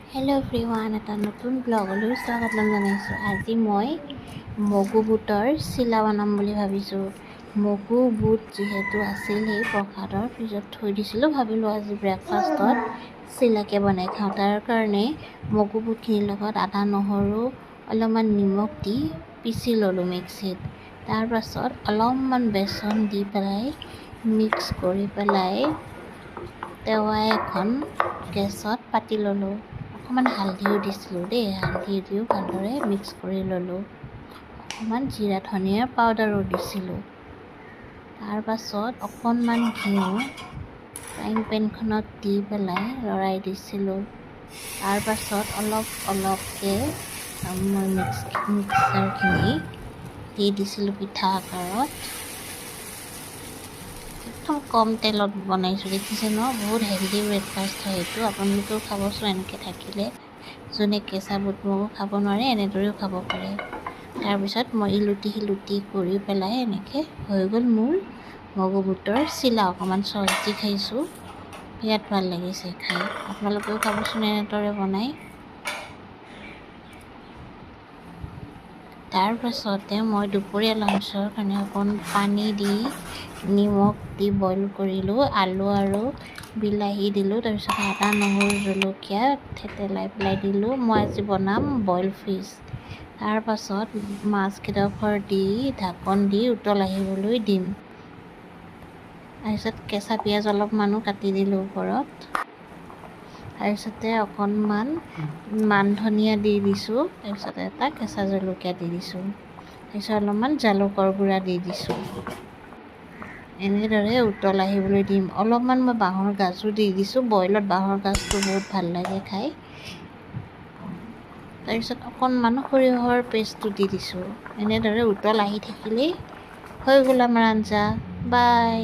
Hello' everyone, এটা নতুন ব্লগলৈ স্বাগতম জনাইছোঁ। আজি মই মগু বুটৰ চিলা বনাম বুলি ভাবিছোঁ। মগু বুট যিহেতু আছিল সেই প্ৰসাদৰ ফ্ৰিজত থৈ দিছিলোঁ, ভাবিলোঁ আজি ব্ৰেকফাষ্টত চিলাকে বনাই খাওঁ। তাৰ কাৰণে মগু বুটখিনিৰ লগত আদা নহৰু অলপমান নিমখ দি পিচি ল'লোঁ মিক্সিত। তাৰপাছত অলপমান বেচন দি পেলাই মিক্স কৰি পেলাই টেৱা এখন গেছত পাতি ল'লোঁ। অকণমান হালধিও দিছিলোঁ দেই, হালধি দিও ভালদৰে মিক্স কৰি ল'লোঁ। অকণমান জিৰা ধনিয়াৰ পাউডাৰো দিছিলোঁ। তাৰপাছত অকণমান ঘিউ ফ্ৰাইং পেনখনত দি পেলাই লৰাই দিছিলোঁ। তাৰপাছত অলপকৈ মই মিক্সাৰখিনি দি দিছিলোঁ পিঠা আকাৰত। একদম কম তেলত বনাইছোঁ, দেখিছে ন? বহুত হেল্ডি ব্ৰেকফাষ্ট হয় এইটো। আপোনালোকেও খাবচোন এনেকৈ থাকিলে। যোনে কেঁচা বুট মগু খাব নোৱাৰে এনেদৰেও খাব পাৰে। তাৰপিছত মই ইলুটি শিলুটি কৰি পেলাই এনেকৈ হৈ গ'ল মোৰ মগু বুটৰ চিলা। অকণমান চচ দি খাইছোঁ, বিৰাট ভাল লাগিছে খাই। আপোনালোকেও খাবচোন এনেদৰে বনাই। তাৰপাছতে মই দুপৰীয়া লাঞ্চৰ কাৰণে অকণ পানী দি নিমখ দি বইল কৰিলোঁ। আলু আৰু বিলাহী দিলোঁ। তাৰপিছত আদা নহৰু জলকীয়া থেতেলাই পেলাই দিলোঁ। মই আজি বনাম বইল ফিছ। তাৰপাছত মাছকেইডোখৰ দি ঢাকন দি উতল আহিবলৈ দিম। তাৰপিছত কেঁচা পিঁয়াজ অলপমানো কাটি দিলোঁ ওপৰত। তাৰপিছতে অকণমান মান ধনিয়া দি দিছোঁ। তাৰপিছত এটা কেঁচা জলকীয়া দি দিছোঁ। তাৰপিছত অলপমান জালুকৰ গুড়া দি দিছোঁ। এনেদৰে উতল আহিবলৈ দিম। অলপমান মই বাঁহৰ গাজো দি দিছোঁ। বইলত বাঁহৰ গাজটো বহুত ভাল লাগে খাই। তাৰপিছত অকণমান সৰিয়হৰ পেষ্টটো দি দিছোঁ। এনেদৰে উতল আহি থাকিলেই হৈ গ'ল আমাৰ আঞ্জা। বাই।